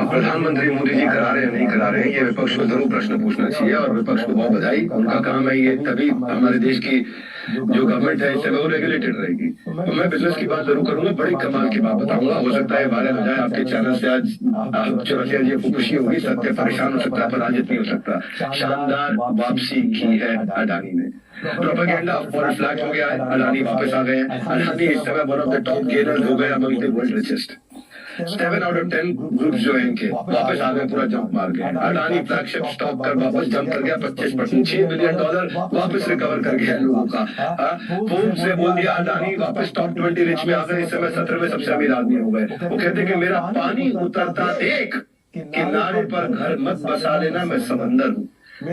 प्रधानमंत्री मोदी जी करा रहे हैं नहीं करा रहे हैं, ये विपक्ष को जरूर प्रश्न पूछना चाहिए और विपक्ष को बहुत बधाई। उनका काम है ये, तभी हमारे देश की जो गवर्नमेंट है इससे वो रेगुलेटेड रहेगी। तो मैं बिजनेस की बात जरूर करूंगा, बड़ी कमाल की बात बताऊंगा। हो सकता है वायरल हो जाए आपके चैनल से, आज चौरसिया जी को खुशी होगी, सत्य परेशान हो सकता है, पराजित नहीं हो सकता। शानदार वापसी की है अडानी ने। प्रोपेगेंडा फॉर फ्लैट हो गया है, अडानी वापस आ गए हैं। अडानी इस समय one of the top gainers हो गए among the world richest. 7 out of 10 group जो है इनके वापस आ गए, पूरा जंप मार गए। अडानी फ्लैगशिप स्टॉक कर वापस जंप कर गया 25%, $6 बिलियन वापस रिकवर कर गया लोगों का। फोर्ब से बोल दिया अडानी वापस टॉप 20 रिच में आ गए, इस समय 17वें सबसे अमीर आदमी हो गए। वो कहते कि मेरा पानी उतरता देख, किनारे पर घर मत बसा लेना, मैं समंदर हूँ।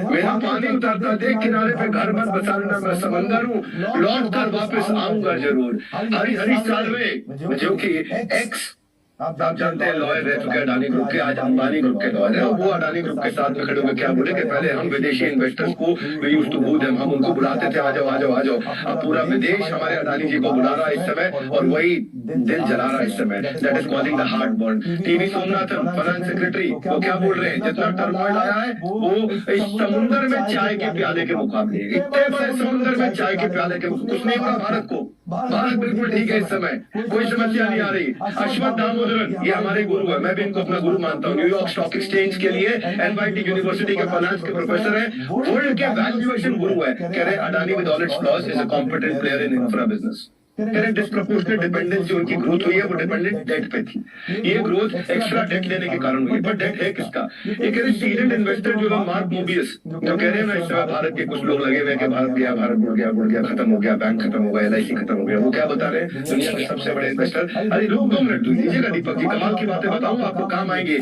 मेरा पानी उतरता देख, किनारे पे घर मत बसा लेना, मैं समंदर हूँ, लौट कर वापस आऊंगा जरूर। हरी हरी सालवे जो कि एक्स आप जानते हैं लॉयर रह चुके अडानी ग्रुप के, आज अंबानी ग्रुप के लॉयर है। वो अडानी ग्रुप के साथ में खड़े होकर क्या बोले कि पहले हम विदेशी इन्वेस्टर्स को वी यूज्ड टू बू देम, हम उनको बुलाते थे, आ जाओ आ जाओ आ जाओ। अब पूरा विदेश हमारे अडानी जी को बुला रहा है इस समय, और वही दिल जला रहा है इस समय। That is causing the heart burn. TV Somanathan finance secretary वो क्या बोल रहे हैं, जितना टर्मोइल आया है वो इस समुद्र में चाय के प्याले के मुकाबले, इतने बड़े समुद्र में चाय के प्याले के कुछ नहीं हुआ भारत को। भारत बिल्कुल ठीक है इस समय, कोई समस्या नहीं आ रही। अश्वत्थ दामोदरन ये हमारे गुरु है, मैं भी इनको अपना गुरु मानता हूँ। न्यूयॉर्क स्टॉक एक्सचेंज के लिए एनवाईटी यूनिवर्सिटी के फाइनेंस के प्रोफेसर हैं, वर्ल्ड के वैल्यूएशन गुरु है। कह रहे Adani with all it's flaws is a competent player in infra business. Disproportionate dependence जो उनकी ग्रोथ हुई है वो डिपेंडेंट डेट पे थी। ये ग्रोथ एक्स्ट्रा डेट लेने के कारण हुई, पर डेट है किसका? ये कह रहे सीडेड इन्वेस्टर जो मार्क मोबियस जो कह रहे हैं ना इस समय भारत के कुछ लोग लगे हुए कि भारत गया, भारत मुड़ गया, खत्म हो गया, बैंक खत्म हो गया, LIC खत्म हो गया। वो क्या बता रहे हैं? दुनिया के सबसे बड़े इन्वेस्टर। अरे लोग 2 मिनट दीजिएगा दीपक जी, कमाल की बातें बताऊंगा आपको, काम आएंगे।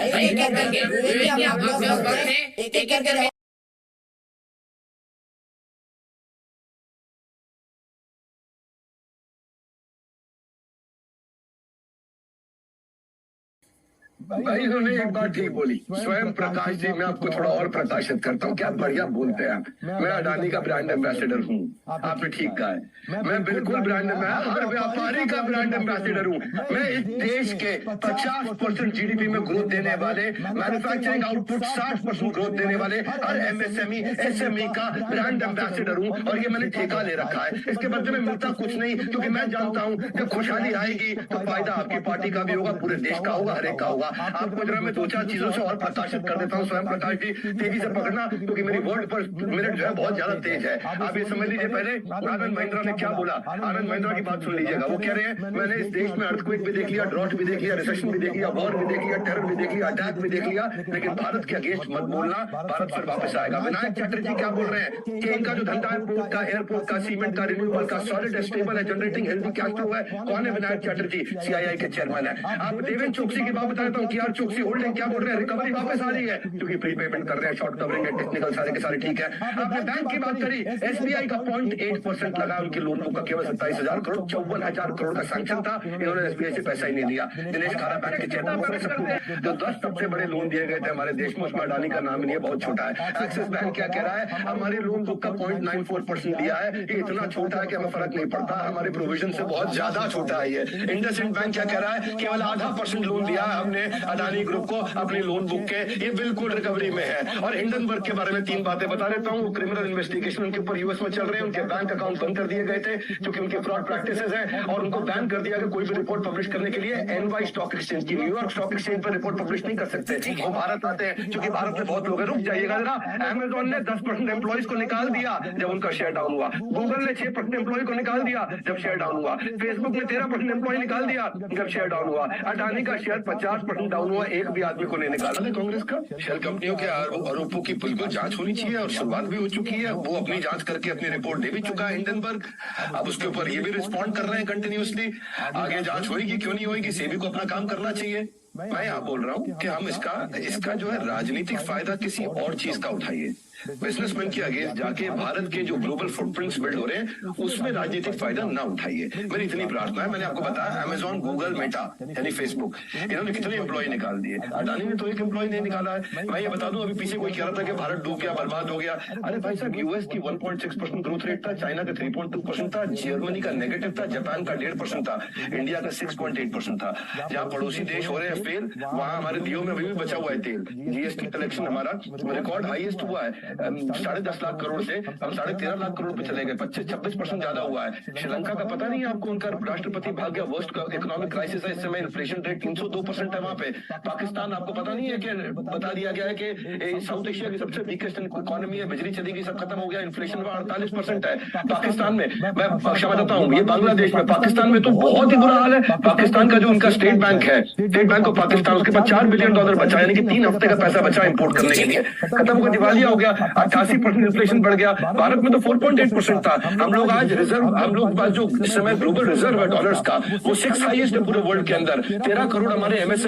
भाई इन्होंने एक बात ठीक बोली, स्वयं प्रकाश जी। मैं आपको थोड़ा और प्रकाशित करता हूँ, क्या बढ़िया बोलते हैं आप। मैं अडानी का ब्रांड एम्बेसडर हूँ, आपने ठीक कहा है। मैं बिल्कुल ब्रांड, मैं हर व्यापारी का ब्रांड एम्बेसडर हूँ। मैं इस देश के 50% GDP में ग्रोथ देने वाले, मैन्युफैक्चरिंग आउटपुट 60% ग्रोथ देने वाले हर MSME SME का ब्रांड एम्बेसडर हूँ। और ये मैंने ठेका ले रखा है, इसके बदले में मिलता कुछ नहीं, क्योंकि मैं जानता हूँ जब खुशहाली आएगी तो फायदा आपकी पार्टी का भी होगा, पूरे देश का होगा, हर एक का होगा। आपको जरा मैं 2-4 चीजों से और प्रकाशित कर देता हूँ। स्वयं प्रकाश जी तेजी से पकड़ना, क्योंकि मेरी वर्ड पर मिनट जो है बहुत ज्यादा तेज है। आप ये समझ लीजिए, पहले आनंद महिंद्रा ने क्या बोला, आनंद महिंद्रा की बात सुन लीजिएगा। वो कह रहे हैं मैंने इस देश में अर्थक्वेक भी देख लिया, ड्रॉट भी देख लिया, रिसेशन भी देख लिया, वॉर भी देख लिया, टेरर भी देख लिया, अटैक भी देख लिया, लेकिन भारत के अगेंस्ट मत बोलना, भारत फिर वापस आएगा। विनायक चटर्जी क्या बोल रहे हैं कि इनका जो धंधा है पोर्ट का, एयरपोर्ट का, सीमेंट का, रिन्यूएबल का, सॉलिड स्टेबल है, जनरेटिंग हेल्दी कैश फ्लो है। कौन है विनायक चटर्जी? CII के चेयरमैन है। आप देवेंद्र चौकसी की बात बताता हूँ, KR चौकसी होल्डिंग क्या बोल रहे हैं, रिकवरी वापस आ रही है, क्योंकि प्रीपेमेंट कर रहे हैं, शॉर्ट कवरिंग है, टेक्निकल सारे के सारे ठीक है। आपने बैंक की बात करी, SBI का 0.8% लगा उनके लोन बुक का, केवल 27,000 करोड़, 54,000 करोड़ का सैंक्शन था, इन्होंने SBI से पैसा ही नहीं लिया। दिनेश खारा बैंक के चेयरमैन जो 10 सबसे बड़े लोन दिए गए थे हमारे देश में, उसमें अडानी का नाम नहीं है, बहुत छोटा है। एक्सिस बैंक क्या कह रहा है, हमारे लोन बुक का 0.94% दिया है, ये इतना छोटा है कि हमें फर्क नहीं पड़ता, हमारे प्रोविजन से बहुत ज्यादा छोटा है ये। इंडसइंड बैंक क्या कह रहा है, केवल 0.5% लोन दिया है हमने अडानी ग्रुप को अपने लोन बुक के, ये बिल्कुल रिकवरी में है। और हिंडनबर्ग के बारे में 3 बातें बता देता हूँ। क्रिमिनल इन्वेस्टिगेशन उनके ऊपर US में चल रहे हैं, उनके बैंक अकाउंट बंद कर दिए गए थे क्योंकि उनके फ्रॉड प्रैक्टिसेस हैं, और उनको बैन कर दिया कि कोई भी रिपोर्ट पब्लिश करने के लिए NY स्टॉक एक्सचेंज की, न्यूयॉर्क स्टॉक एक्सचेंज पर रिपोर्ट पब्लिश नहीं कर सकते। वो भारत आते हैं, क्योंकि भारत में बहुत लोग हैं। रुक जाइएगा जरा, अमेजॉन ने 10% एम्प्लॉइज को निकाल दिया जब उनका शेयर डाउन हुआ, गूगल ने 6% एम्प्लॉय को निकाल दिया जब शेयर डाउन हुआ, फेसबुक ने 13% एम्प्लॉय निकाल दिया जब शेयर डाउन हुआ, अडानी का शेयर 50% डाउन हुआ, एक भी आदमी को नहीं निकाला। कांग्रेस का शेल कंपनियों के आरोपों की बिल्कुल जांच होनी चाहिए, और शुरुआत भी हो चुकी है। वो अपनी जांच करके अपनी रिपोर्ट दे भी चुका है हिंडनबर्ग। अब उसके ऊपर ये भी रिस्पॉन्ड कर रहे हैं कंटिन्यूअसली। आगे जांच होगी क्यों नहीं होगी, सेबी को अपना काम करना चाहिए। मैं यहाँ बोल रहा हूँ कि हम इसका जो है राजनीतिक फायदा किसी और चीज का उठाइए। बिजनेसमैन के अगेंस्ट जाके भारत के जो ग्लोबल फुटप्रिंट्स बिल्ड हो रहे हैं उसमें राजनीतिक फायदा ना उठाइए, मेरी इतनी प्रार्थना है। मैंने आपको बताया अमेजॉन, गूगल, मेटा यानी फेसबुक, इन्होंने कितने एम्प्लॉय निकाल दिए, अडानी ने तो एक एम्प्लॉय नहीं निकाला है। मैं ये बता दूं, अभी पीछे कोई कह रहा था कि भारत डूब गया, बर्बाद हो गया। अरे भाई साहब, US की 1.6% ग्रोथ रेट था, चाइना का 3.2% था, जर्मनी का नेगेटिव था, जापान का 1.5% था, इंडिया का 6.8% था। जहाँ पड़ोसी देश हो रहे हैं फेल, वहाँ हमारे डीओ में अभी भी बचा हुआ है तेल। जीएसटी कलेक्शन हमारा रिकॉर्ड हाईएस्ट हुआ है, 10.5 लाख करोड़ से हम 13.5 लाख करोड़ पे चले गए, 25-26% ज्यादा हुआ है। श्रीलंका का पता नहीं है आपको, उनका राष्ट्रपति भाग गया, वर्स्ट इकोनॉमिक क्राइसिस है इस समय, इन्फ्लेशन रेट 302% है वहाँ पे। पाकिस्तान आपको पता नहीं है कि बता दिया गया है कि साउथ एशिया की सबसे वीकेस्ट इकोनॉमी है, बिजली चली गई, सब खत्म हो गया, इन्फ्लेशन 48% है पाकिस्तान में। मैं क्षमा चाहता हूँ, ये बांग्लादेश में, पाकिस्तान में तो बहुत ही बुरा हाल है। पाकिस्तान का जो उनका स्टेट बैंक है, स्टेट बैंक ऑफ पाकिस्तान, उसके पास $4 बिलियन बचा, यानी कि 3 हफ्ते का पैसा बचा इंपोर्ट करने के लिए, खत्म हो, दिवालिया हो गया। 88% इन्फ्लेशन बढ़ गया। भारत में तो 4.8% था। हम लोग आज रिजर्व, हम लोग जो इस समय ग्लोबल रिजर्व है डॉलर्स का, वो 6 हाईएस्ट है पूरे वर्ल्ड के अंदर। 13 करोड़ हमारे एमएसएमई